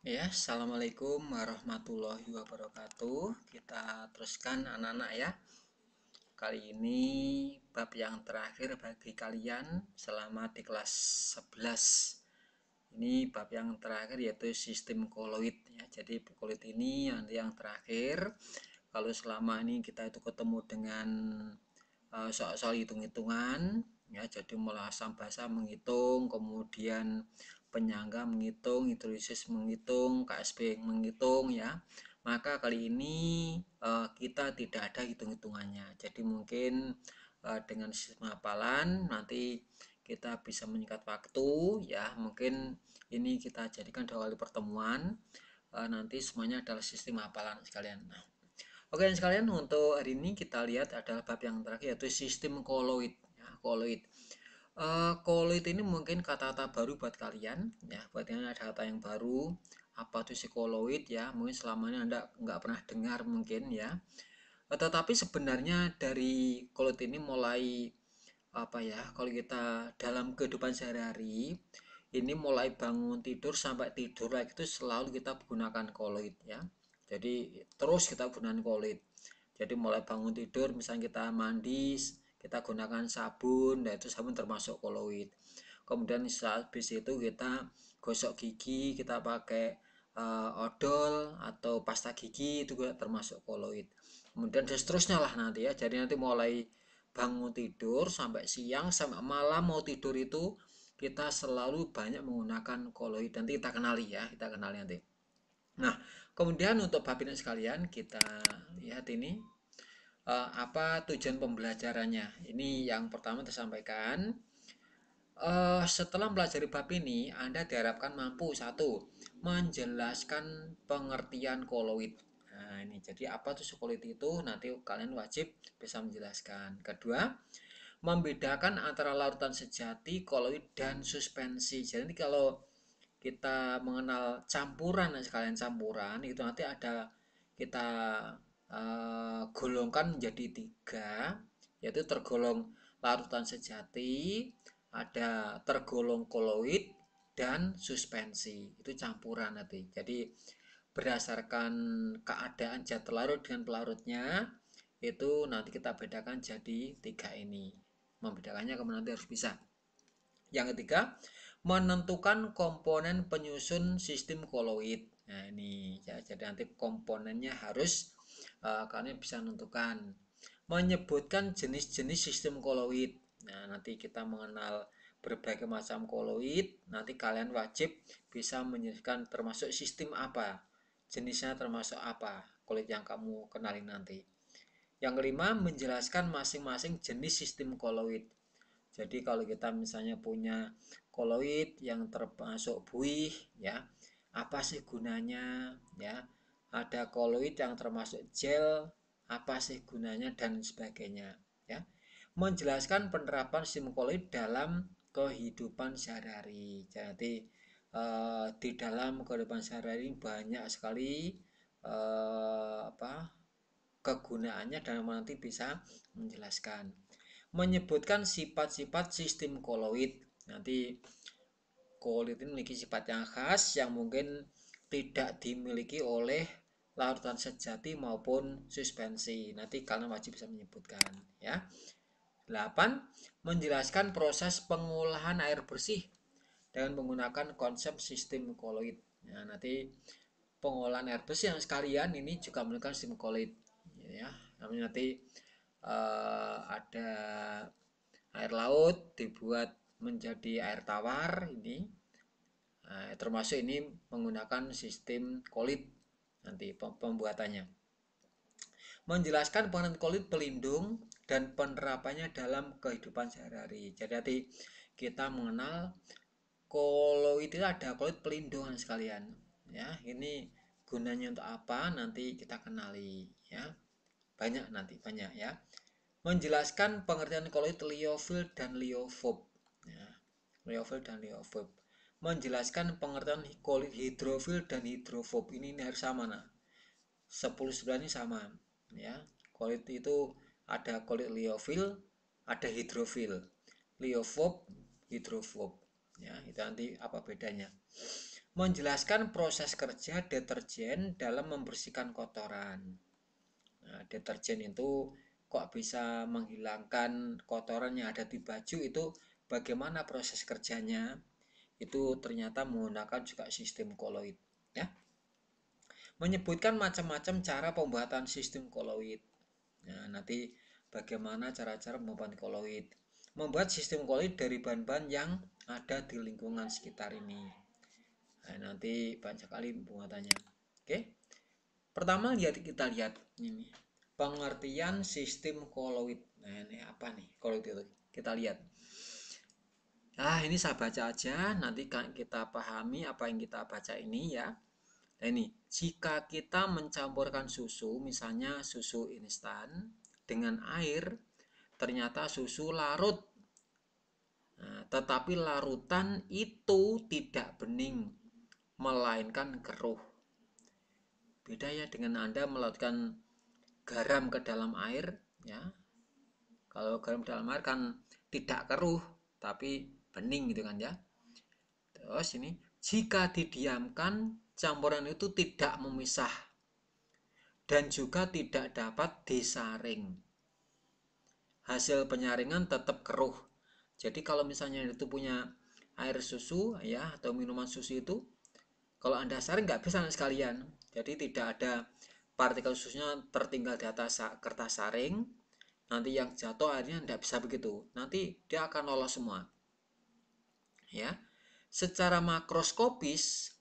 Ya, assalamualaikum warahmatullahi wabarakatuh. Kita teruskan anak-anak ya. Kali ini bab yang terakhir bagi kalian selama di kelas 11. Ini bab yang terakhir yaitu sistem koloid ya. Jadi koloid ini yang terakhir. Kalau selama ini kita itu ketemu dengan soal-soal hitung-hitungan ya, jadi mulai asam basa menghitung, kemudian penyangga menghitung, hidrolisis menghitung, KSP menghitung ya. Maka kali ini kita tidak ada hitung-hitungannya. Jadi mungkin dengan sistem hafalan nanti kita bisa menyingkat waktu ya. Mungkin ini kita jadikan 2 kali pertemuan. Nanti semuanya adalah sistem hafalan sekalian. Nah, oke sekalian, untuk hari ini kita lihat adalah bab yang terakhir yaitu sistem koloid. Ya, koloid. Koloid ini mungkin kata-kata baru buat kalian. Ya, buat kalian ada kata yang baru. Apa itu koloid ya? Mungkin selama ini Anda nggak pernah dengar mungkin ya. Tetapi sebenarnya dari koloid ini mulai apa ya? Kalau kita dalam kehidupan sehari-hari ini mulai bangun tidur sampai tidur lagi itu selalu kita gunakan koloid ya. Jadi terus kita gunakan koloid. Jadi mulai bangun tidur misalnya kita mandi kita gunakan sabun, dan itu sabun termasuk koloid. Kemudian saat habis itu kita gosok gigi kita pakai odol atau pasta gigi itu juga termasuk koloid. Kemudian seterusnya lah nanti ya. Jadi nanti mulai bangun tidur sampai siang sampai malam mau tidur itu kita selalu banyak menggunakan koloid. Nanti kita kenali ya, kita kenali nanti. Nah, kemudian untuk bab ini sekalian kita lihat ini apa tujuan pembelajarannya. Ini yang pertama tersampaikan. Setelah mempelajari bab ini, Anda diharapkan mampu satu menjelaskan pengertian koloid. Nah, ini jadi apa tuh koloid itu? Nanti kalian wajib bisa menjelaskan. Kedua, membedakan antara larutan sejati, koloid, dan suspensi. Jadi kalau kita mengenal campuran, sekalian campuran itu nanti ada kita golongkan menjadi 3, yaitu tergolong larutan sejati, ada tergolong koloid, dan suspensi. Itu campuran nanti. Jadi berdasarkan keadaan zat larut dengan pelarutnya itu nanti kita bedakan jadi 3 ini. Membedakannya kemana nanti harus bisa. Yang ketiga, menentukan komponen penyusun sistem koloid. Nah, ini ya, jadi nanti komponennya harus kalian bisa menentukan. Menyebutkan jenis-jenis sistem koloid. Nah, nanti kita mengenal berbagai macam koloid, nanti kalian wajib bisa menyebutkan termasuk sistem apa, jenisnya termasuk apa, koloid yang kamu kenalin nanti. Yang kelima, menjelaskan masing-masing jenis sistem koloid. Jadi kalau kita misalnya punya koloid yang termasuk buih ya, apa sih gunanya ya? Ada koloid yang termasuk gel, apa sih gunanya dan sebagainya ya. Menjelaskan penerapan sistem koloid dalam kehidupan sehari-hari. Jadi di dalam kehidupan sehari-hari banyak sekali apa kegunaannya dan nanti bisa menjelaskan. Menyebutkan sifat-sifat sistem koloid. Nanti koloid ini memiliki sifat yang khas yang mungkin tidak dimiliki oleh larutan sejati maupun suspensi. Nanti kalian wajib bisa menyebutkan ya. 8. Menjelaskan proses pengolahan air bersih dengan menggunakan konsep sistem koloid. Nah, nanti pengolahan air bersih yang sekalian ini juga menggunakan sistem koloid ya. Nanti ada air laut dibuat menjadi air tawar ini. Nah, termasuk ini menggunakan sistem koloid nanti pembuatannya. Menjelaskan pengertian koloid pelindung dan penerapannya dalam kehidupan sehari-hari. Jadi nanti kita mengenal koloid itu ada koloid pelindungan sekalian. Ya, ini gunanya untuk apa? Nanti kita kenali ya. Banyak nanti banyak ya. Menjelaskan pengertian koloid liofil dan liofob. Ya, liofil dan liofob. Menjelaskan pengertian koloid hidrofil dan hidrofob. Ini harus sama nah. 10 ini sama ya. Koloid itu ada koloid liofil, ada hidrofil. Liofob, hidrofob. Ya, itu nanti apa bedanya. menjelaskan proses kerja deterjen dalam membersihkan kotoran. Nah, deterjen itu kok bisa menghilangkan kotoran yang ada di baju, itu bagaimana proses kerjanya? Itu ternyata menggunakan juga sistem koloid, ya. Menyebutkan macam-macam cara pembuatan sistem koloid. Nah, nanti bagaimana cara-cara membuat koloid. Membuat sistem koloid dari bahan-bahan yang ada di lingkungan sekitar ini. Nah, nanti banyak kali pembuatannya. Oke. Pertama kita lihat ini. Pengertian sistem koloid. Nah, ini apa nih koloid itu? Kita lihat. Nah, ini saya baca aja, nanti kita pahami apa yang kita baca ini ya. Nah, ini, jika kita mencampurkan susu, misalnya susu instan dengan air, ternyata susu larut. Nah, tetapi larutan itu tidak bening, melainkan keruh. Beda ya dengan Anda melarutkan garam ke dalam air, ya. Kalau garam dalam air kan tidak keruh, tapi bening gitu kan ya. Terus ini, jika didiamkan, campuran itu tidak memisah dan juga tidak dapat disaring. Hasil penyaringan tetap keruh. Jadi kalau misalnya itu punya air susu ya atau minuman susu itu, kalau Anda saring nggak bisa sekalian. Jadi tidak ada partikel susunya tertinggal di atas kertas saring. Nanti yang jatuh airnya tidak bisa begitu. Nanti dia akan lolos semua. Ya. Secara makroskopis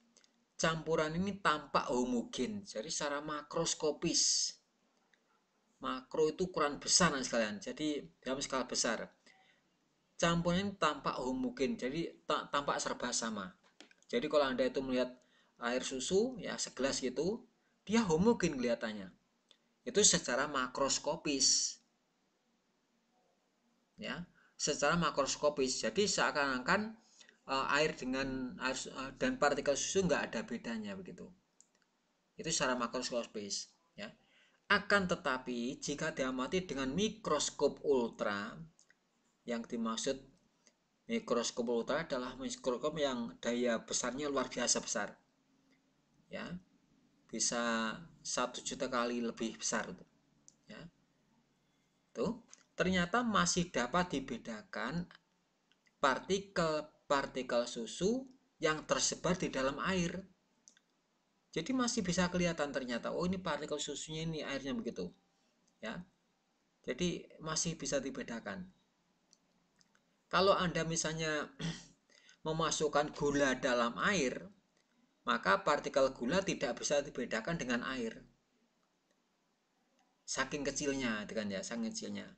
campuran ini tampak homogen. Jadi secara makroskopis, makro itu ukuran besar sekalian. Jadi dalam skala besar. Campuran ini tampak homogen. Jadi tampak serba sama. Jadi kalau Anda itu melihat air susu ya segelas gitu, dia homogen kelihatannya. Itu secara makroskopis. Ya, secara makroskopis. Jadi seakan-akan air dengan air dan partikel susu nggak ada bedanya begitu. Itu secara makroskopis, ya. Akan tetapi jika diamati dengan mikroskop ultra, yang dimaksud mikroskop ultra adalah mikroskop yang daya besarnya luar biasa besar, ya, bisa 1 juta kali lebih besar, ya. Tuh, ternyata masih dapat dibedakan partikel-partikel susu yang tersebar di dalam air. Jadi masih bisa kelihatan ternyata, oh ini partikel susunya, ini airnya begitu, ya. Jadi masih bisa dibedakan. Kalau Anda misalnya memasukkan gula dalam air, maka partikel gula tidak bisa dibedakan dengan air. Saking kecilnya, kan ya, saking kecilnya.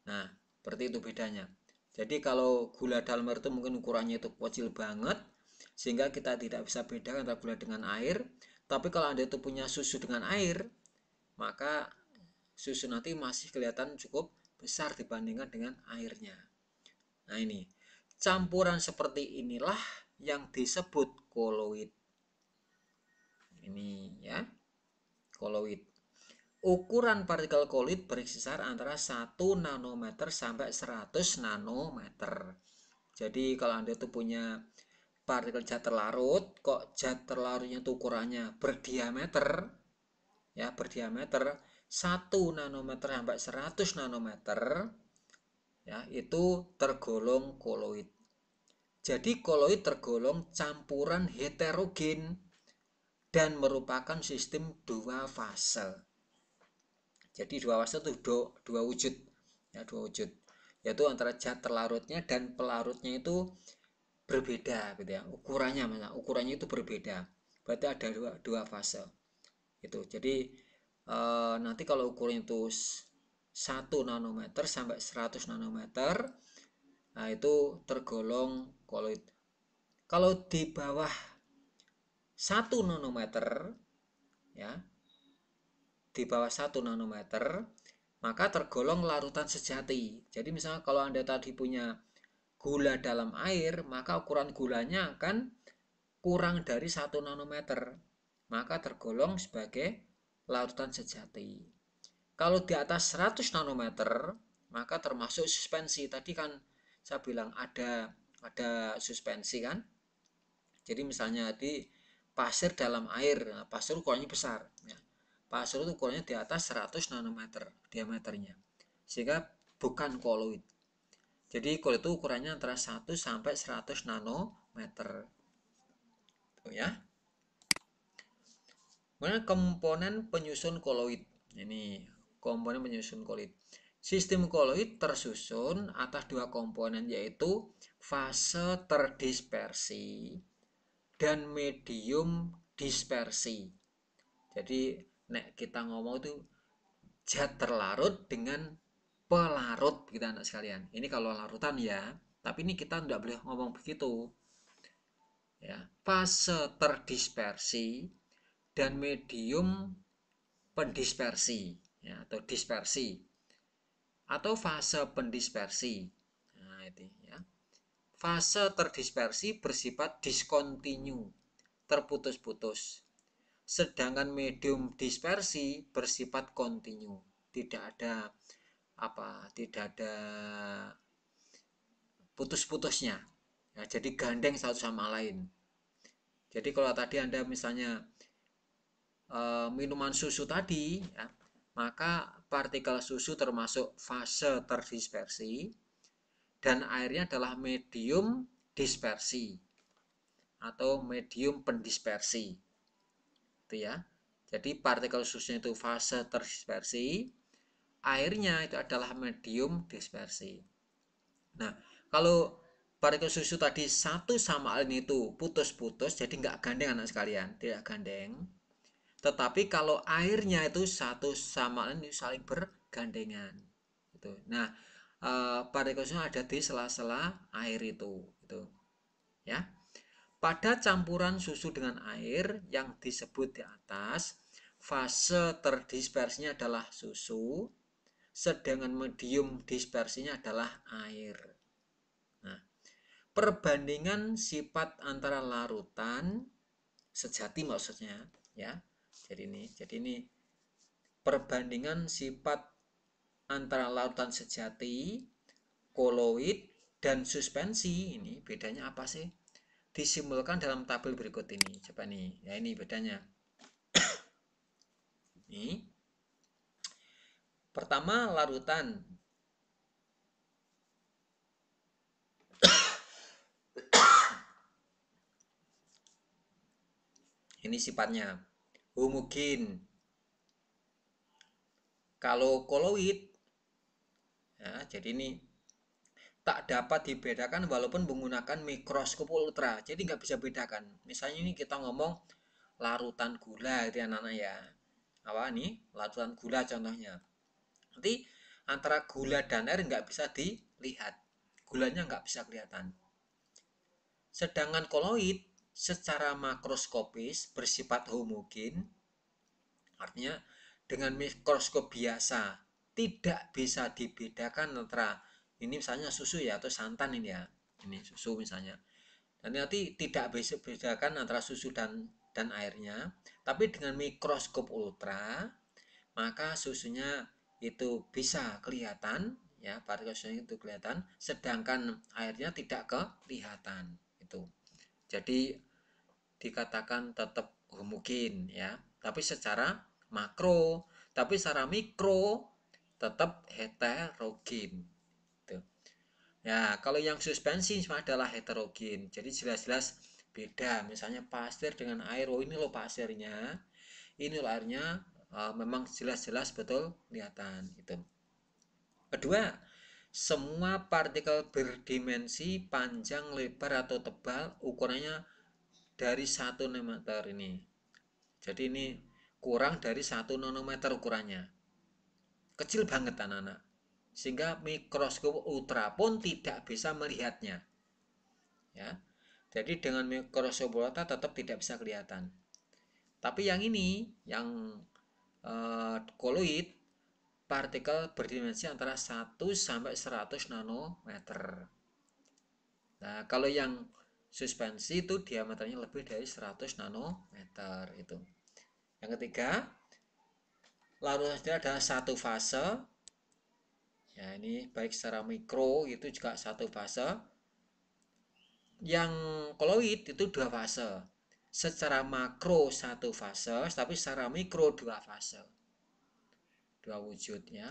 Nah, seperti itu bedanya. Jadi kalau gula dalam air itu mungkin ukurannya itu kecil banget, sehingga kita tidak bisa bedakan antara gula dengan air. Tapi kalau Anda itu punya susu dengan air, maka susu nanti masih kelihatan cukup besar dibandingkan dengan airnya. Nah ini, campuran seperti inilah yang disebut koloid. Ini ya, koloid. Ukuran partikel koloid berkisar antara 1 nanometer sampai 100 nanometer. Jadi kalau Anda itu punya partikel zat terlarut, kok zat terlarutnya itu ukurannya berdiameter, ya, berdiameter 1 nanometer sampai 100 nanometer, ya, itu tergolong koloid. Jadi koloid tergolong campuran heterogen dan merupakan sistem dua fase. Jadi dua fase itu dua wujud, ya, dua wujud, yaitu antara zat terlarutnya dan pelarutnya itu berbeda gitu ya, ukurannya itu berbeda, berarti ada dua fase itu. Jadi nanti kalau ukuran itu 1 nanometer sampai 100 nanometer, nah itu tergolong koloid. Kalau di bawah 1 nanometer, ya, di bawah 1 nanometer, maka tergolong larutan sejati. Jadi misalnya kalau Anda tadi punya gula dalam air, maka ukuran gulanya akan kurang dari 1 nanometer, maka tergolong sebagai larutan sejati. Kalau di atas 100 nanometer, maka termasuk suspensi. Tadi kan saya bilang ada suspensi kan. Jadi misalnya di pasir dalam air, nah, pasir ukurannya besar. Ya. Pasir itu ukurannya di atas 100 nanometer diameternya. Sehingga bukan koloid. Jadi koloid itu ukurannya antara 1 sampai 100 nanometer. Tuh ya. Kemudian komponen penyusun koloid. Ini komponen penyusun koloid. Sistem koloid tersusun atas dua komponen yaitu fase terdispersi dan medium dispersi. Jadi nek kita ngomong itu zat terlarut dengan pelarut kita anak sekalian. Ini kalau larutan ya, tapi ini kita tidak boleh ngomong begitu. Ya, fase terdispersi dan medium pendispersi ya, atau dispersi atau fase pendispersi. Nah, itu ya. Fase terdispersi bersifat diskontinu, terputus-putus. Sedangkan medium dispersi bersifat kontinu, tidak ada tidak ada putus-putusnya. Ya, jadi gandeng satu sama lain. Jadi kalau tadi Anda misalnya minuman susu tadi, ya, maka partikel susu termasuk fase terdispersi dan airnya adalah medium dispersi atau medium pendispersi. Itu ya. Jadi partikel susunya itu fase terdispersi, airnya itu adalah medium dispersi. Nah, kalau partikel susu tadi satu sama lain itu putus-putus, jadi nggak gandeng anak sekalian, tidak gandeng. Tetapi kalau airnya itu satu sama lain itu saling bergandengan. Gitu. Nah, partikel susu ada di sela-sela air itu. Gitu. Ya. Pada campuran susu dengan air yang disebut di atas, fase terdispersinya adalah susu, sedangkan medium dispersinya adalah air. Nah, perbandingan sifat antara larutan sejati maksudnya, ya. Jadi ini perbandingan sifat antara larutan sejati, koloid dan suspensi. Ini bedanya apa sih? Disimpulkan dalam tabel berikut ini. Coba nih, ya ini bedanya. Ini pertama larutan. Ini sifatnya homogen. Kalau koloid, ya, jadi ini tak dapat dibedakan walaupun menggunakan mikroskop ultra. Jadi nggak bisa bedakan. Misalnya ini kita ngomong larutan gula itu anak-anak ya. Apa nih? Larutan gula contohnya. Nanti antara gula dan air nggak bisa dilihat. Gulanya nggak bisa kelihatan. Sedangkan koloid secara makroskopis bersifat homogen, artinya dengan mikroskop biasa tidak bisa dibedakan antara ini misalnya susu ya atau santan ini ya. Ini susu misalnya. Dan nanti tidak bisa bedakan antara susu dan airnya, tapi dengan mikroskop ultra maka susunya itu bisa kelihatan ya, partikel susunya itu kelihatan, sedangkan airnya tidak kelihatan itu. Jadi dikatakan tetap homogen ya, tapi secara makro, tapi secara mikro tetap heterogen gitu. Ya, kalau yang suspensi adalah heterogen. Jadi jelas-jelas beda. Misalnya pasir dengan air. Oh, ini loh pasirnya. Ini loh airnya. Memang jelas-jelas betul kelihatan itu. Kedua, semua partikel berdimensi panjang, lebar atau tebal ukurannya dari 1 nanometer ini. Jadi ini kurang dari 1 nanometer ukurannya. Kecil banget anak-anak. Sehingga mikroskop ultra pun tidak bisa melihatnya. Ya. Jadi dengan mikroskop ultra tetap tidak bisa kelihatan. Tapi yang ini, yang koloid, partikel berdimensi antara 1 sampai 100 nanometer. Nah, kalau yang suspensi itu diameternya lebih dari 100 nanometer itu. Yang ketiga, larutan sendiri adalah satu fase. Ya, ini baik secara mikro itu juga satu fase. yang koloid itu 2 fase. Secara makro 1 fase, tapi secara mikro 2 fase. 2 wujud ya.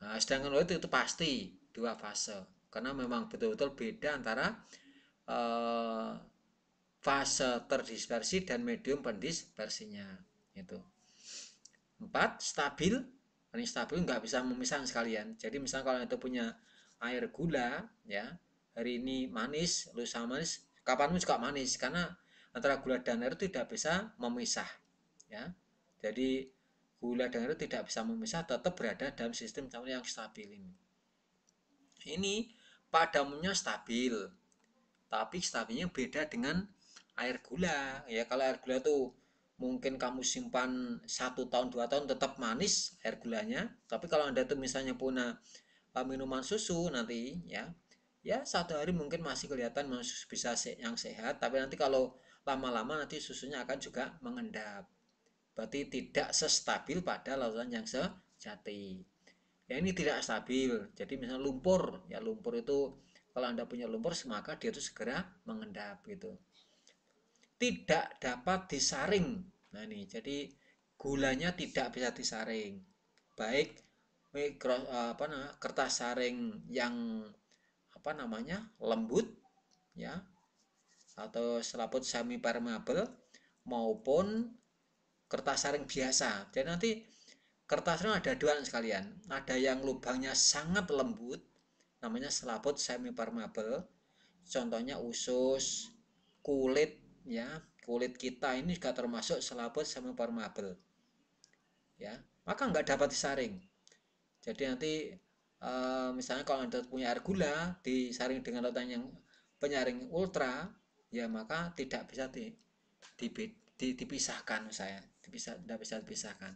Nah, sedangkan koloid itu pasti 2 fase. Karena memang betul-betul beda antara eh, fase terdispersi dan medium pendispersinya. Itu. 4. Stabil. Ini stabil nggak bisa memisahkan sekalian. Jadi misalnya kalau itu punya air gula, ya hari ini manis, lusa manis, kapanpun juga manis karena antara gula dan air tidak bisa memisah, ya. Jadi gula dan air tidak bisa memisah, tetap berada dalam sistem campuran yang stabil ini. Ini pada umumnya stabil, tapi stabilnya beda dengan air gula. Ya kalau air gula tuh mungkin kamu simpan 1 tahun 2 tahun tetap manis air gulanya, tapi kalau anda tuh misalnya punya minuman susu nanti, ya 1 hari mungkin masih kelihatan bisa yang sehat, tapi nanti kalau lama-lama nanti susunya akan juga mengendap. Berarti tidak sestabil pada lautan yang sejati. Ya ini tidak stabil. Jadi misalnya lumpur, ya lumpur itu kalau anda punya lumpur maka dia itu segera mengendap gitu. Tidak dapat disaring. Nah ini jadi gulanya tidak bisa disaring. Baik kertas saring yang lembut, ya, atau selaput semi permeable maupun kertas saring biasa. Jadi nanti kertas saring ada dua sekalian. Ada yang lubangnya sangat lembut, namanya selaput semi permeable. Contohnya usus, kulit, ya, kulit kita ini juga termasuk selaput semi permeable, ya. Maka nggak dapat disaring. Jadi nanti misalnya kalau anda punya air gula disaring dengan lautan yang penyaring ultra, ya maka tidak bisa dipisahkan, tidak bisa dipisahkan.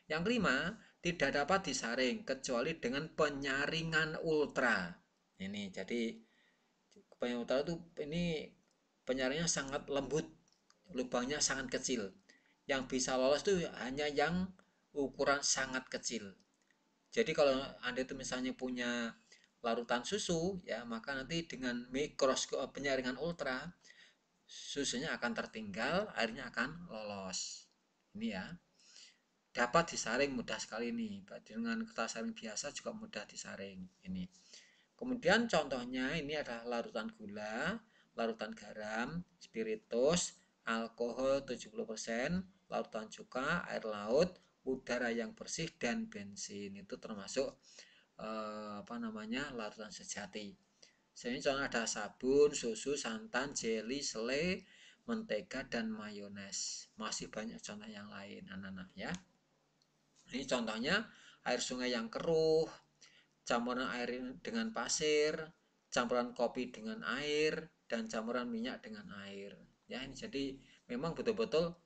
Yang kelima, tidak dapat disaring kecuali dengan penyaringan ultra. Ini jadi penyaringan ultra itu ini penyaringnya sangat lembut, lubangnya sangat kecil. Yang bisa lolos itu hanya yang ukuran sangat kecil. Jadi kalau Anda itu misalnya punya larutan susu, ya maka nanti dengan mikroskop penyaringan ultra susunya akan tertinggal, airnya akan lolos. Ini ya. Dapat disaring mudah sekali nih. Dengan kertas saring biasa juga mudah disaring. Ini. Kemudian contohnya ini adalah larutan gula, larutan garam, spiritus, alkohol 70%, larutan cuka, air laut, udara yang bersih dan bensin. Itu termasuk larutan sejati. Sini contoh ada sabun, susu, santan, jeli, selai, mentega dan mayones. Masih banyak contoh yang lain, anak-anak ya. Ini contohnya air sungai yang keruh, campuran air dengan pasir, campuran kopi dengan air, dan campuran minyak dengan air. Ya, ini jadi memang betul-betul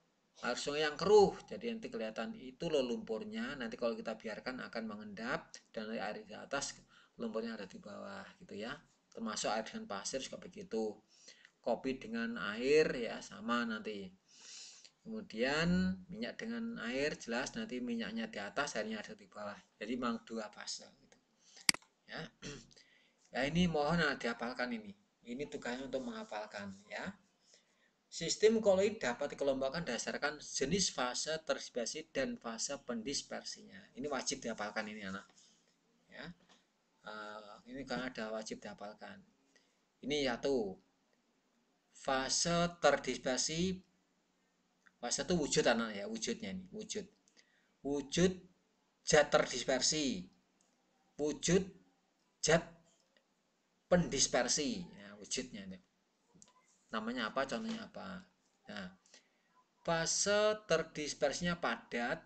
air sungai yang keruh. Jadi nanti kelihatan itu loh lumpurnya. Nanti kalau kita biarkan akan mengendap dan air di atas, lumpurnya ada di bawah gitu ya. Termasuk air dengan pasir juga begitu. Kopi dengan air ya sama nanti. Kemudian minyak dengan air jelas nanti minyaknya di atas, airnya ada di bawah. Jadi memang 2 fase gitu. Ya. Ya ini mohon dihafalkan ini. Ini tugasnya untuk menghafalkan ya. Sistem koloid dapat dikelompokkan berdasarkan jenis fase terdispersi dan fase pendispersinya. Ini wajib dihafalkan ini anak. Ya. Ini kan ada wajib dihafalkan. Ini satu. Fase terdispersi. Fase itu wujud anak ya, wujudnya ini, wujud. Wujud zat terdispersi. Wujud zat pendispersi. Ya, wujudnya ini. Namanya apa, contohnya apa. Nah, fase terdispersinya padat,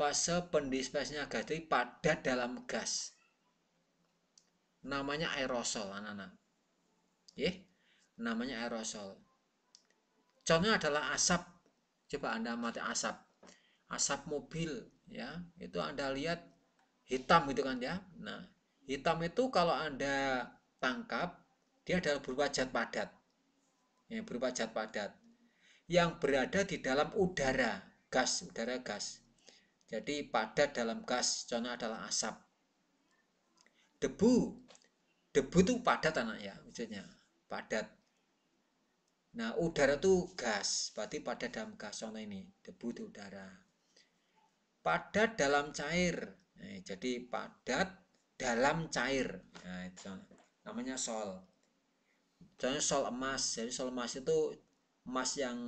fase pendispersinya gas, jadi padat dalam gas. Namanya aerosol, anak-anak. Namanya aerosol. Contohnya adalah asap. Coba Anda amati asap. Asap mobil, ya. Itu Anda lihat hitam gitu kan ya. Nah, hitam itu kalau Anda tangkap, dia adalah berupa zat padat. Ya, berupa zat padat yang berada di dalam udara gas. Jadi padat dalam gas, contohnya adalah asap. Debu Debu itu padat anak ya, wujudnya padat. Nah, udara itu gas, berarti padat dalam gas. Contoh ini, debu itu udara. Padat dalam cair. Nah, jadi padat dalam cair. Nah, itu namanya sol. Contohnya sol emas. Jadi sol emas itu emas yang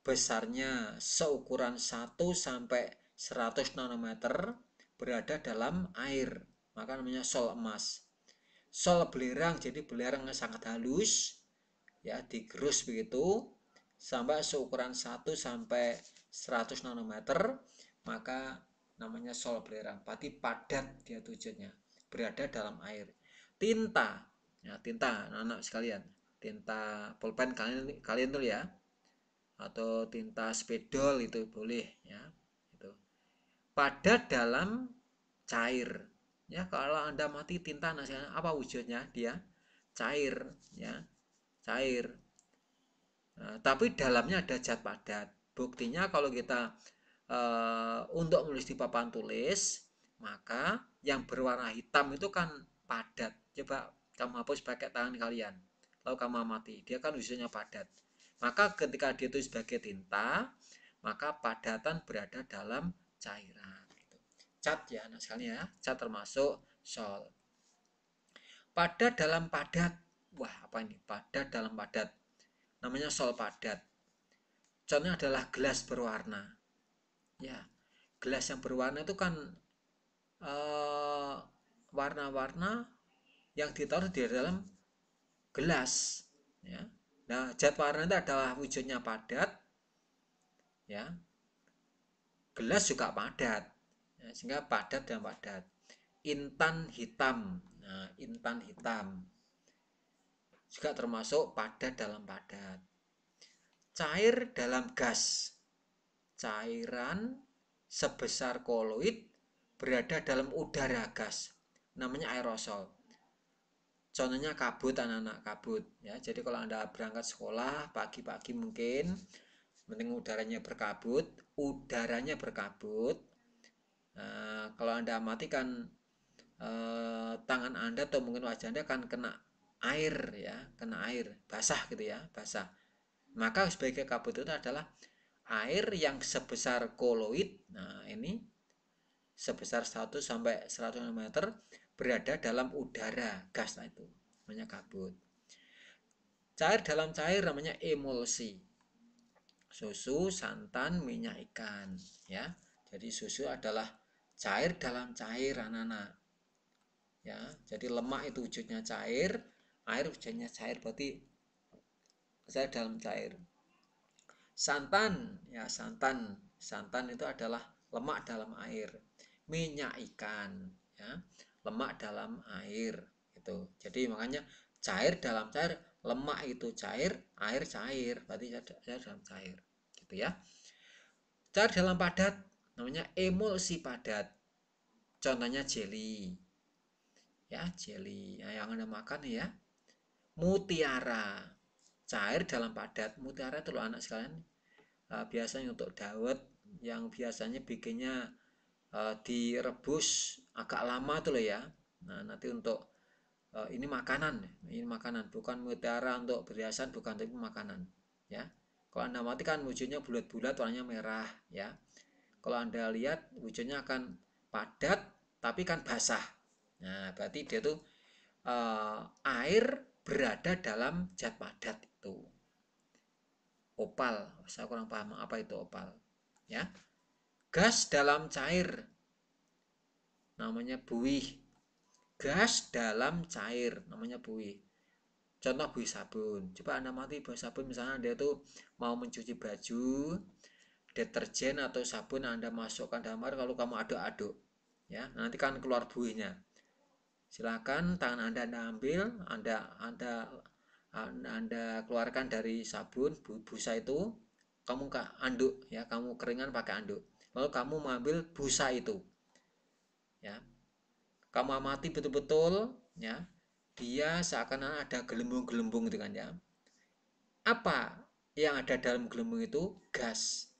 besarnya seukuran 1 sampai 100 nanometer berada dalam air. Maka namanya sol emas. Sol belerang, jadi belerangnya sangat halus, ya digerus begitu sampai seukuran 1 sampai 100 nanometer, maka namanya sol belerang. Berarti padat dia tujuannya, berada dalam air. Tinta, ya tinta anak-anak sekalian, tinta pulpen kalian kalian tuh ya, atau tinta spidol itu boleh ya. Itu padat dalam cair. Ya, kalau Anda mati tinta nasihatnya apa wujudnya? Dia cair ya, cair. Nah, tapi dalamnya ada zat padat. Buktinya kalau kita untuk menulis di papan tulis, maka yang berwarna hitam itu kan padat. Coba kamu hapus pakai tangan kalian. Lalu kamu amati, dia kan wujudnya padat. Maka ketika dia itu sebagai tinta, maka padatan berada dalam cairan. Cat ya, nah sekalian ya, cat termasuk sol. Padat dalam padat. Wah, apa ini? Padat dalam padat. Namanya sol padat. Contohnya adalah gelas berwarna. Ya, gelas yang berwarna itu kan warna-warna yang ditaruh di dalam gelas. Ya, nah zat warna itu adalah wujudnya padat. Ya, gelas juga padat. Ya, sehingga padat dan padat. Intan hitam. Nah, intan hitam juga termasuk padat dalam padat. Cair dalam gas. Cairan sebesar koloid berada dalam udara gas. Namanya aerosol. Contohnya kabut, anak-anak kabut ya. Jadi kalau Anda berangkat sekolah pagi-pagi mungkin penting udaranya berkabut. Nah, kalau Anda matikan tangan Anda atau mungkin wajah Anda kan kena air ya, kena air, basah gitu ya, basah. Maka sebagai kabut itu adalah air yang sebesar koloid. Nah, ini sebesar 1 sampai 100 meter berada dalam udara gas, nah itu namanya kabut. Cair dalam cair namanya emulsi. Susu, santan, minyak ikan ya. Jadi susu adalah cair dalam cair anak-anak ya. Jadi lemak itu wujudnya cair, air wujudnya cair, berarti cair dalam cair. Santan ya, santan itu adalah lemak dalam air. Minyak ikan ya, lemak dalam air itu. Jadi makanya cair dalam cair, lemak itu cair, air cair, berarti cair dalam cair gitu ya. Cair dalam padat namanya emulsi padat. Contohnya jelly ya, jelly yang Anda makan ya. Mutiara cair dalam padat. Mutiara itu loh anak sekalian, biasanya untuk dawet yang biasanya bikinnya direbus agak lama tuh loh ya. Nah, nanti untuk ini makanan bukan mutiara untuk perhiasan, bukan, tapi makanan ya. Kalau Anda mati kan wujudnya bulat-bulat warnanya merah ya. Kalau Anda lihat wujudnya akan padat tapi kan basah. Nah, berarti dia tuh air berada dalam zat padat itu. Opal, saya kurang paham apa itu opal ya. Gas dalam cair namanya buih. Gas dalam cair namanya buih. Contoh buih sabun. Coba Anda mati buih sabun, misalnya Anda itu mau mencuci baju, deterjen atau sabun Anda masukkan dalam air, kalau kamu aduk-aduk ya, nanti kan keluar buihnya. Silakan tangan Anda ambil, Anda keluarkan dari sabun busa itu, kamu anduk ya, kamu keringan pakai anduk. Lalu kamu mengambil busa itu. Ya. Kamu amati betul-betul ya. Dia seakan ada gelembung-gelembung gitu kan ya. Apa yang ada dalam gelembung itu? Gas.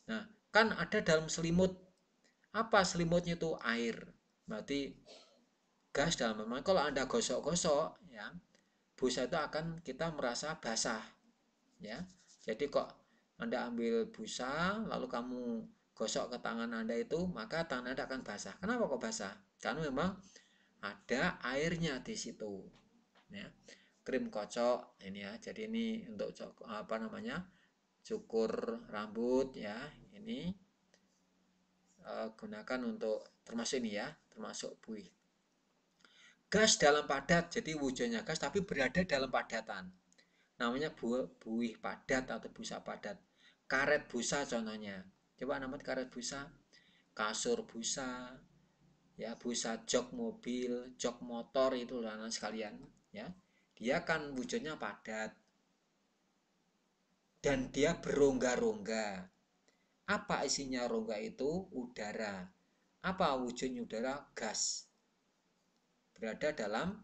Nah, kan ada dalam selimut. Apa selimutnya itu? Air. Berarti gas dalam memang kalau Anda gosok-gosok ya, busa itu akan kita merasa basah ya. Jadi kok Anda ambil busa lalu kamu gosok ke tangan Anda itu, maka tangan Anda akan basah. Kenapa kok basah? Karena memang ada airnya di situ ya. Krim kocok ini ya, jadi ini untuk apa namanya, cukur rambut ya, ini gunakan untuk termasuk ini ya, termasuk buih. Gas dalam padat, jadi wujudnya gas tapi berada dalam padatan, namanya buih padat atau busa padat. Karet busa contohnya, coba namanya karet busa, kasur busa ya, busa jok mobil, jok motor, itu anak sekalian ya. Dia kan wujudnya padat dan dia berongga-rongga. Apa isinya rongga itu? Udara. Apa wujudnya udara? Gas. Berada dalam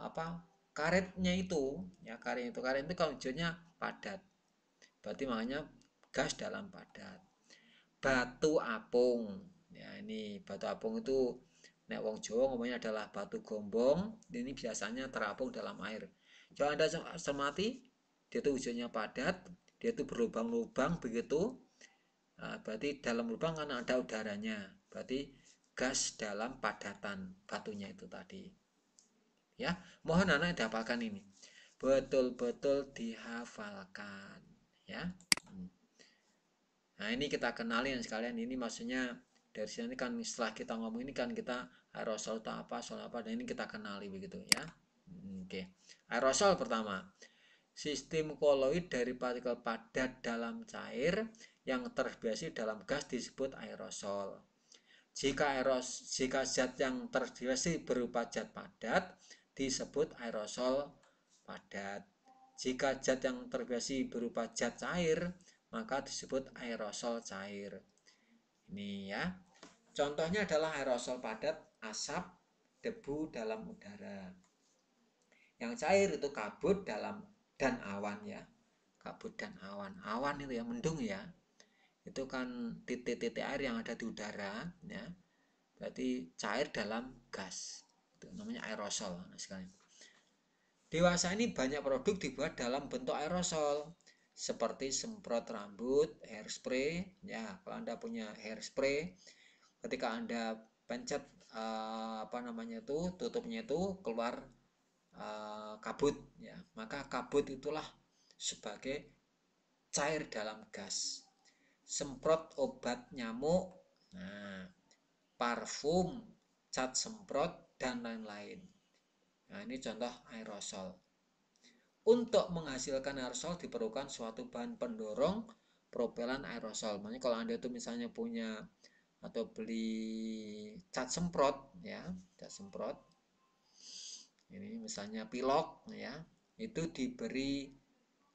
apa, karetnya itu ya, karet itu kalau wujudnya padat, berarti makanya gas dalam padat. Batu apung ya, ini batu apung itu nek wong Jawa ngomongnya adalah batu gombong. Ini biasanya terapung dalam air. Coba Anda cermati, dia itu wujudnya padat, dia itu berlubang-lubang begitu. Nah, berarti dalam lubang kan ada udaranya, berarti gas dalam padatan batunya itu tadi ya. Mohon anak dapatkan ini betul-betul dihafalkan ya. Nah ini kita kenalin sekalian, ini maksudnya dari sini kan setelah kita ngomong ini kan kita aerosol itu apa, soal apa, dan ini kita kenali begitu ya. Oke, aerosol pertama, sistem koloid dari partikel padat dalam cair yang terbiasa dalam gas disebut aerosol. Jika zat yang terbiasa berupa zat padat disebut aerosol padat. Jika zat yang terbiasa berupa zat cair maka disebut aerosol cair. Ini ya. Contohnya adalah aerosol padat, asap, debu dalam udara. Yang cair itu kabut dalam dan awan ya. Kabut dan awan. Awan itu ya, mendung ya. Itu kan titik-titik air yang ada di udara ya. Berarti cair dalam gas. Itu namanya aerosol. Nah, sekali. Dewasa ini banyak produk dibuat dalam bentuk aerosol seperti semprot rambut, hairspray ya. Kalau Anda punya hairspray, ketika Anda pencet apa namanya itu, tutupnya itu keluar kabut ya, maka kabut itulah sebagai cair dalam gas. Semprot obat nyamuk, nah, parfum, cat semprot, dan lain-lain. Nah, ini contoh aerosol. Untuk menghasilkan aerosol diperlukan suatu bahan pendorong propelan aerosol. Makanya kalau Anda itu misalnya punya atau beli cat semprot ya, cat semprot. Ini misalnya pilok ya, itu diberi,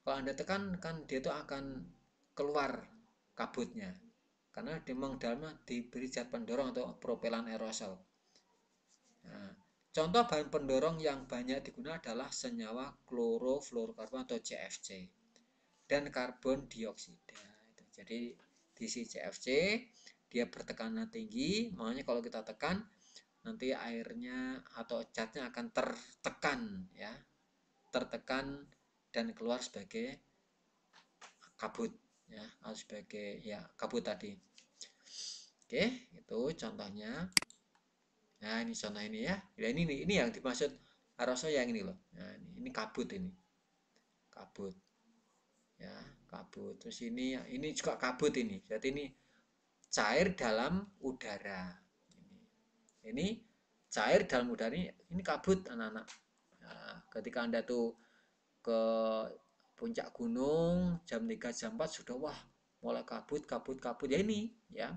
kalau Anda tekan kan dia itu akan keluar kabutnya. Karena memang dalamnya diberi zat pendorong atau propelan aerosol. Nah, contoh bahan pendorong yang banyak digunakan adalah senyawa klorofluorokarbon atau CFC dan karbon dioksida. Jadi di si CFC dia bertekanan tinggi, makanya kalau kita tekan nanti airnya atau catnya akan tertekan ya, tertekan dan keluar sebagai kabut ya, atau sebagai ya kabut tadi. Oke, itu contohnya. Nah ini contoh ini ya. Ya ini yang dimaksud aerosol yang ini loh. Nah ini kabut, ini kabut ya, kabut. Terus ini juga kabut ini. Jadi ini cair dalam udara. Ini cair dalam udara, ini kabut anak-anak. Nah, ketika Anda tuh ke puncak gunung jam 3 jam 4 sudah wah mulai kabut kabut kabut ya, ini ya.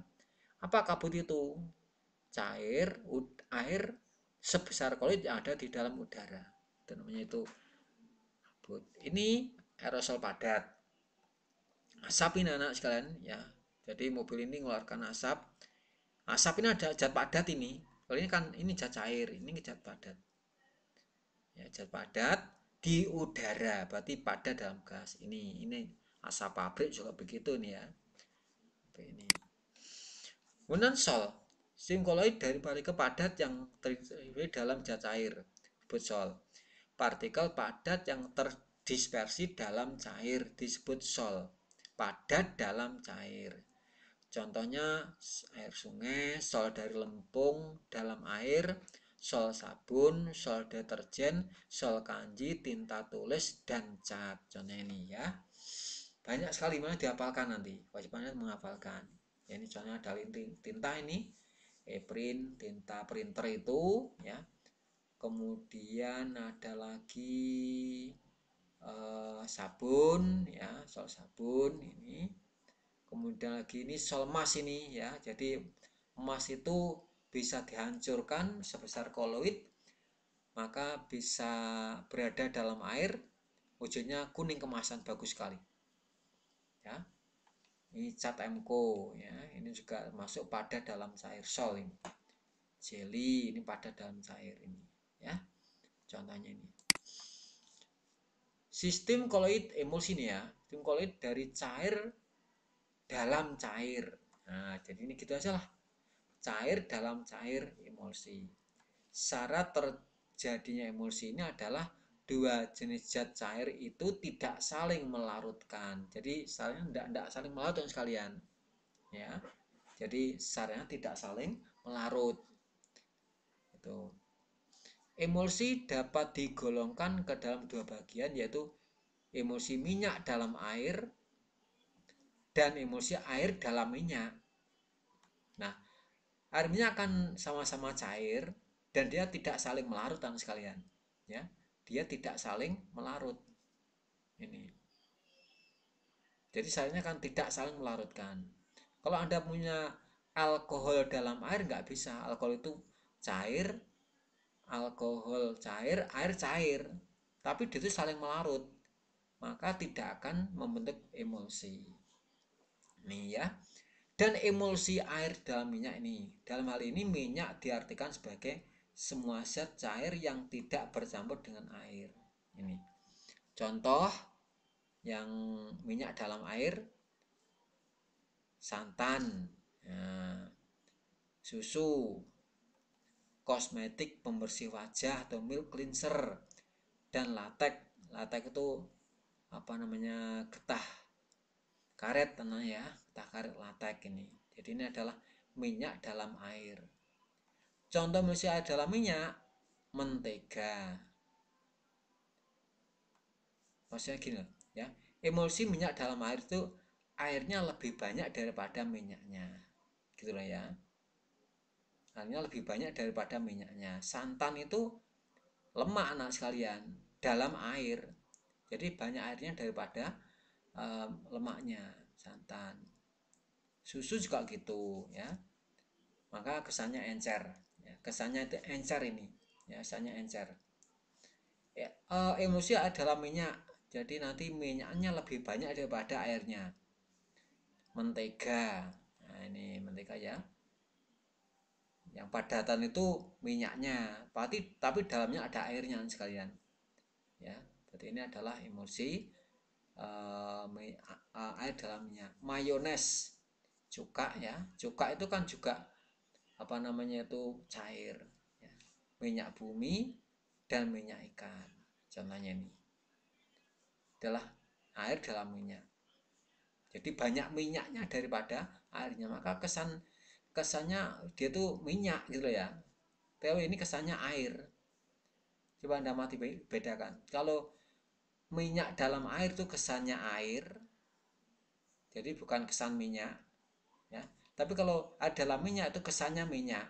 Apa kabut itu? Cair air sebesar kulit yang ada di dalam udara, itu namanya itu kabut. Ini aerosol padat. Asap ini anak sekalian ya, jadi mobil ini mengeluarkan asap. Asap ini ada zat padat ini, kalau ini kan ini zat cair, ini zat padat ya, zat padat di udara berarti padat dalam gas. Ini asap pabrik juga begitu nih ya. Ini kemudian sol, Sistem koloid dari partikel padat yang terdiri dalam zat cair, disebut sol. Partikel padat yang terdispersi dalam cair disebut sol. Padat dalam cair. Contohnya air sungai, sol dari lempung dalam air, sol sabun, sol deterjen, sol kanji, tinta tulis, dan cat. Contohnya ini ya. Banyak sekali mana dihafalkan nanti. Wajibannya menghafalkan. Ya, ini contohnya ada tinta ini, e-print, tinta printer itu ya. Kemudian ada lagi sabun ya, sol sabun ini. Kemudian lagi ini sol emas ini ya. Jadi emas itu bisa dihancurkan sebesar koloid, maka bisa berada dalam air, wujudnya kuning kemasan, bagus sekali ya. Ini cat MCO ya, ini juga masuk pada dalam cair sol ini. Jelly ini pada dalam cair ini ya. Contohnya ini. Sistem koloid emulsi nih ya. Sistem koloid dari cair dalam cair. Nah, jadi ini gitu aja lah. Cair dalam cair emulsi. Syarat terjadinya emulsi ini adalah dua jenis zat cair itu tidak saling melarutkan. Jadi tidak saling melarut sekalian. Ya. Jadi syaratnya tidak saling melarut. Itu. Emulsi dapat digolongkan ke dalam dua bagian, yaitu emulsi minyak dalam air dan emulsi air dalam minyak. Nah, air minyak akan sama-sama cair dan dia tidak saling melarut teman sekalian. Ya, dia tidak saling melarut. Ini. Jadi salahnya kan tidak saling melarutkan. Kalau Anda punya alkohol dalam air nggak bisa. Alkohol itu cair, alkohol cair, air cair. Tapi dia itu saling melarut. Maka tidak akan membentuk emulsi. Nih ya. Dan emulsi air dalam minyak ini. Dalam hal ini minyak diartikan sebagai semua zat cair yang tidak bercampur dengan air. Ini. Contoh yang minyak dalam air, santan, nah, susu, kosmetik pembersih wajah atau milk cleanser, dan latek. Latek itu apa namanya, getah karet tenang ya, getah karet latek ini. Jadi ini adalah minyak dalam air. Contoh emulsi air dalam minyak, mentega. Maksudnya gini loh, ya. Emulsi minyak dalam air itu airnya lebih banyak daripada minyaknya. Gitu loh ya. Airnya lebih banyak daripada minyaknya. Santan itu lemak anak sekalian dalam air. Jadi banyak airnya daripada lemaknya santan. Susu juga gitu ya. Maka kesannya encer. Ya, kesannya itu encer ini. Ya, kesannya encer. Emulsi adalah minyak. Jadi nanti minyaknya lebih banyak daripada airnya. Mentega. Nah, ini mentega ya. Yang padatan itu minyaknya. Tapi dalamnya ada airnya sekalian. Ya, berarti ini adalah emulsi air dalam minyak. Mayones, cuka ya. Cuka itu kan juga apa namanya itu cair. Ya. Minyak bumi dan minyak ikan. Contohnya ini adalah air dalam minyak. Jadi banyak minyaknya daripada airnya, maka kesannya dia tuh minyak gitu ya. Tapi ini kesannya air. Coba Anda mati bedakan. Kalau minyak dalam air tuh kesannya air, jadi bukan kesan minyak, ya. Tapi kalau air dalam minyak itu kesannya minyak.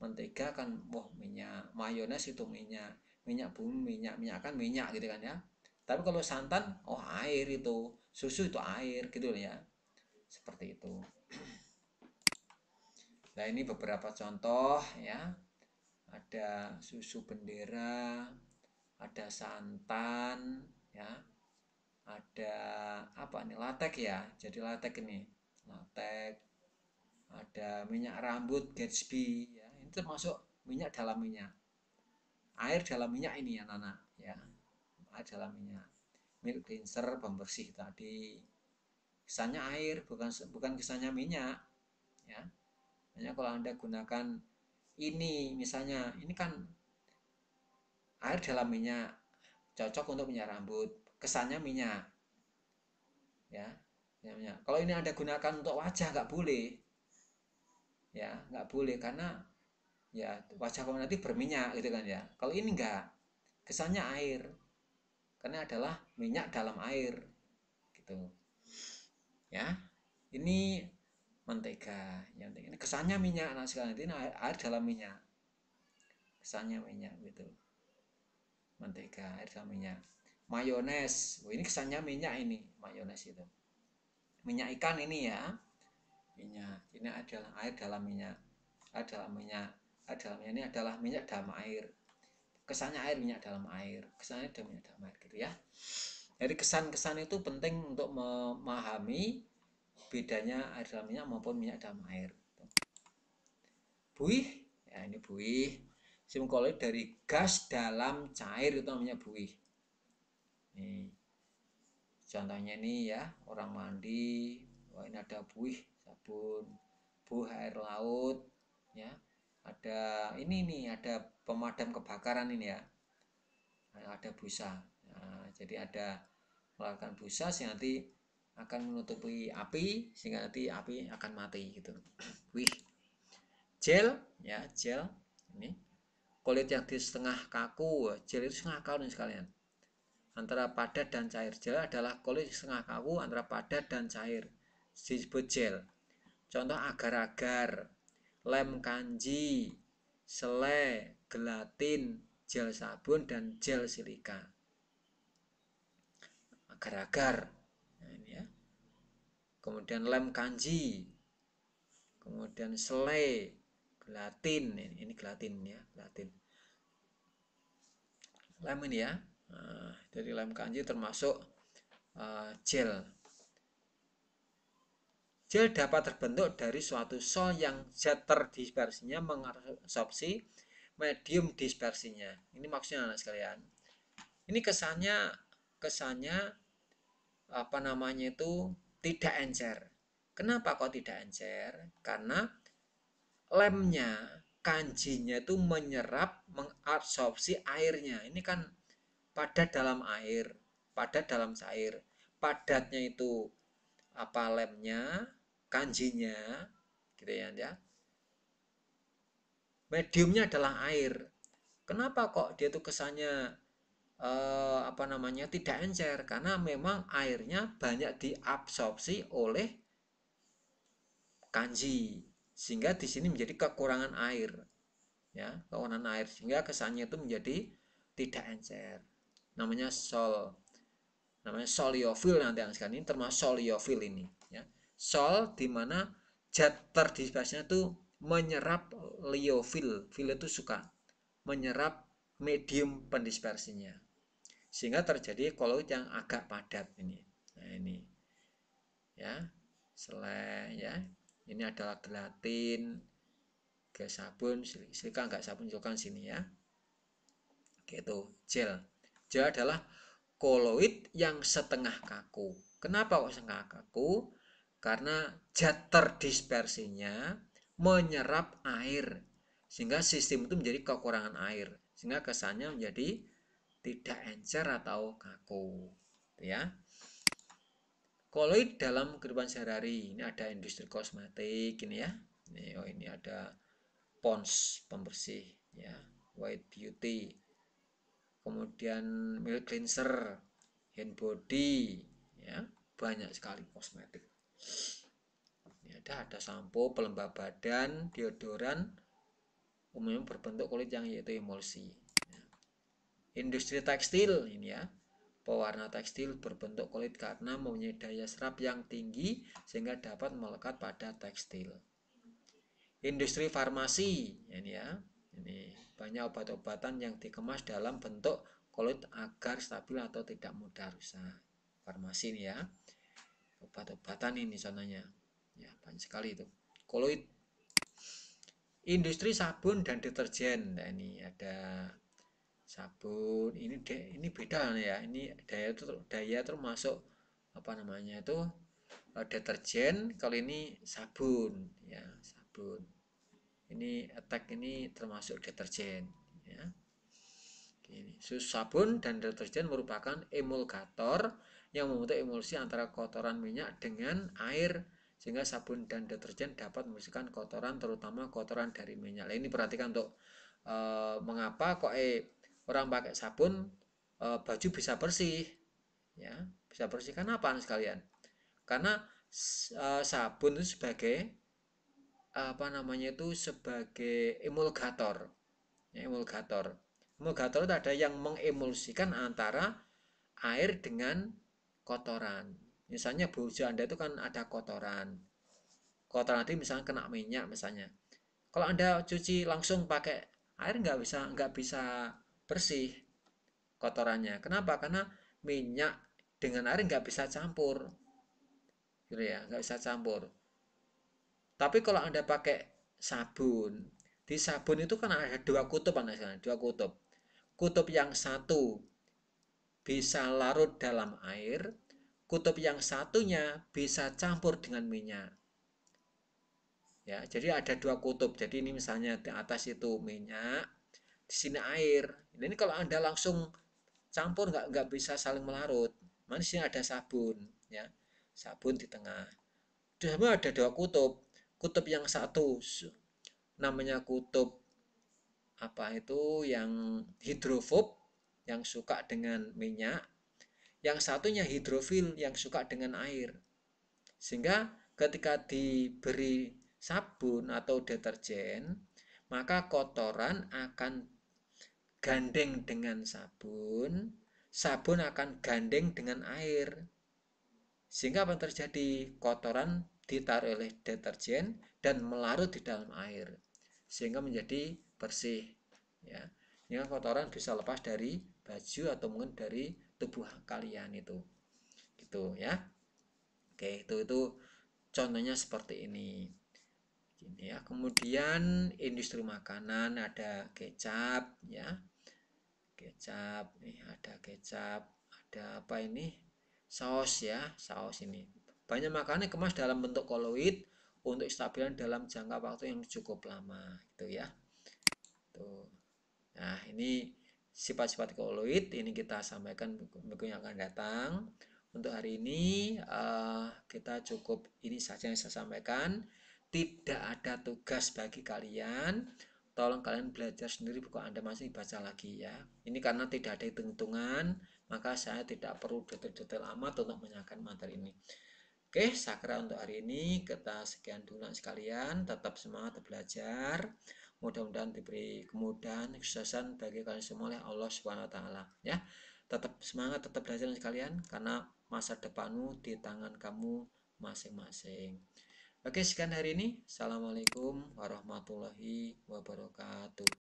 Mentega kan, wah minyak. Mayones itu minyak. Minyak bumi minyak kan minyak gitu kan ya. Tapi kalau santan, oh air itu. Susu itu air gitu ya. Seperti itu. Nah ini beberapa contoh ya. Ada susu bendera, ada santan, ya. Ada apa nih, latek ya. Jadi latek ini, latek. Ada minyak rambut Gatsby, ya. Ini termasuk minyak dalam minyak. Air dalam minyak ini ya Nana, ya. Air dalam minyak. Milk cleanser pembersih tadi. Kesannya air, bukan kesannya minyak, ya. Hanya kalau Anda gunakan ini, misalnya ini kan air dalam minyak, cocok untuk minyak rambut, kesannya minyak, ya, minyak. Kalau ini Anda gunakan untuk wajah nggak boleh, ya, nggak boleh karena ya wajah kamu nanti berminyak gitu kan ya. Kalau ini nggak, kesannya air, karena adalah minyak dalam air, gitu, ya. Ini mentega, yang ini kesannya minyak, nah sekarang ini air dalam minyak, kesannya minyak gitu. Mentega, air dalam minyak. Mayones, oh, ini kesannya minyak, ini mayones itu minyak ikan ini ya, minyak ini adalah air dalam minyak, air dalam minyak, air dalam minyak ini adalah minyak dalam air, kesannya air, minyak dalam air, kesannya ada minyak dalam air gitu ya. Jadi kesan-kesan itu penting untuk memahami bedanya air dalam minyak maupun minyak dalam air. Buih, ya ini buih, simkoloid dari gas dalam cair itu namanya buih. Nih, contohnya ini ya, orang mandi, wah ini ada buih sabun, buih air laut, ya. Ada ini nih, ada pemadam kebakaran ini ya. Ada busa. Nah, jadi ada mengeluarkan busa sehingga nanti akan menutupi api sehingga nanti api akan mati gitu. Wih. Gel, ya, gel ini kulit yang di setengah kaku, gel itu setengah kaku nih sekalian. Antara padat dan cair. Gel adalah kulit setengah kaku antara padat dan cair, disebut gel. Contoh agar-agar, lem kanji, selai, gelatin, gel sabun, dan gel silika. Agar-agar, nah ini ya. Kemudian lem kanji, kemudian selai, gelatin, ini gelatin ya, gelatin. Lem ini ya. Nah, dari lem kanji termasuk gel. Gel dapat terbentuk dari suatu sol yang zat terdispersinya mengabsorpsi medium dispersinya. Ini maksudnya anak sekalian. Ini kesannya apa namanya itu tidak encer. Kenapa kok tidak encer? Karena lemnya, kanjinya itu menyerap, mengabsorpsi airnya. Ini kan padat dalam air, padat dalam cair. Padatnya itu apa, lemnya, kanjinya, gitu ya. Mediumnya adalah air. Kenapa kok dia tuh kesannya apa namanya tidak encer? Karena memang airnya banyak diabsorpsi oleh kanji, sehingga di sini menjadi kekurangan air, ya, kekurangan air sehingga kesannya itu menjadi tidak encer. Namanya soliofil, nanti yang sekarang ini termasuk soliofil ini ya. Sol dimana zat terdispersinya itu menyerap liofil, fil itu suka menyerap medium pendispersinya sehingga terjadi koloid yang agak padat ini. Nah ini ya, selai ya, ini adalah gelatin, gas sabun, silika enggak sabun juga sini ya, gitu. Gel adalah koloid yang setengah kaku. Kenapa kok setengah kaku? Karena zat terdispersinya menyerap air sehingga sistem itu menjadi kekurangan air sehingga kesannya menjadi tidak encer atau kaku ya. Koloid dalam kehidupan sehari-hari ini ada industri kosmetik ini ya. Ini ada Pond's pembersih ya, White Beauty, kemudian milk cleanser, hand body ya, banyak sekali kosmetik. Ini ada sampo, pelembab badan, deodoran, umumnya berbentuk kulit yang yaitu emulsi. Industri tekstil ini ya, pewarna tekstil berbentuk kulit karena mempunyai daya serap yang tinggi sehingga dapat melekat pada tekstil. Industri farmasi ini ya, ini banyak obat-obatan yang dikemas dalam bentuk koloid agar stabil atau tidak mudah rusak. Farmasi ini ya, obat-obatan ini contohnya ya, banyak sekali itu koloid. Industri sabun dan deterjen, nah ini ada sabun, ini beda ya, ini daya termasuk apa namanya itu deterjen, kalau ini sabun ya, sabun. Ini Attack ini termasuk deterjen ya. Ini sabun dan deterjen merupakan emulgator yang membentuk emulsi antara kotoran minyak dengan air sehingga sabun dan deterjen dapat membersihkan kotoran terutama kotoran dari minyak. Nah, ini perhatikan untuk mengapa kok orang pakai sabun baju bisa bersih ya, bisa bersih karena apa sekalian? Karena sabun itu sebagai apa namanya itu sebagai emulgator. Ya, emulgator. Emulgator itu ada yang mengemulsikan antara air dengan kotoran. Misalnya baju Anda itu kan ada kotoran. Kotoran nanti misalnya kena minyak misalnya. Kalau Anda cuci langsung pakai air nggak bisa bersih kotorannya. Kenapa? Karena minyak dengan air nggak bisa campur, gitu ya, nggak bisa campur. Tapi kalau Anda pakai sabun, di sabun itu kan ada dua kutub, dua kutub. Kutub yang satu bisa larut dalam air, kutub yang satunya bisa campur dengan minyak. Ya, jadi ada dua kutub. Jadi ini misalnya di atas itu minyak, di sini air. Ini kalau Anda langsung campur nggak bisa saling melarut. Mana sini ada sabun, ya, sabun di tengah. Di sana ada dua kutub. Kutub yang satu namanya kutub apa itu yang hidrofob yang suka dengan minyak, yang satunya hidrofil yang suka dengan air. Sehingga ketika diberi sabun atau deterjen, maka kotoran akan gandeng dengan sabun, sabun akan gandeng dengan air. Sehingga apa yang terjadi? Kotoran ditaruh oleh deterjen dan melarut di dalam air. Sehingga menjadi bersih. Ya. Sehingga kotoran bisa lepas dari baju atau mungkin dari tubuh kalian itu. Gitu ya. Oke, itu contohnya seperti ini. Gini ya. Kemudian industri makanan ada kecap ya. Kecap, nih ada kecap, ada apa ini? Saus ya, saus ini. Banyak makanan kemas dalam bentuk koloid untuk stabilan dalam jangka waktu yang cukup lama, gitu ya. Tuh. Nah, ini sifat-sifat koloid ini kita sampaikan minggu yang akan datang. Untuk hari ini kita cukup ini saja yang saya sampaikan. Tidak ada tugas bagi kalian. Tolong kalian belajar sendiri buku Anda masih baca lagi ya. Ini karena tidak ada hitung-hitungan, maka saya tidak perlu detail-detail amat untuk menyampaikan materi ini. Oke, sakra untuk hari ini kita sekian dulu sekalian. Tetap semangat belajar. Mudah-mudahan diberi kemudahan, kesuksesan bagi kalian semua oleh Allah Subhanahu wa taala ya. Tetap semangat, tetap belajar sekalian karena masa depanmu di tangan kamu masing-masing. Oke, sekian hari ini. Assalamualaikum warahmatullahi wabarakatuh.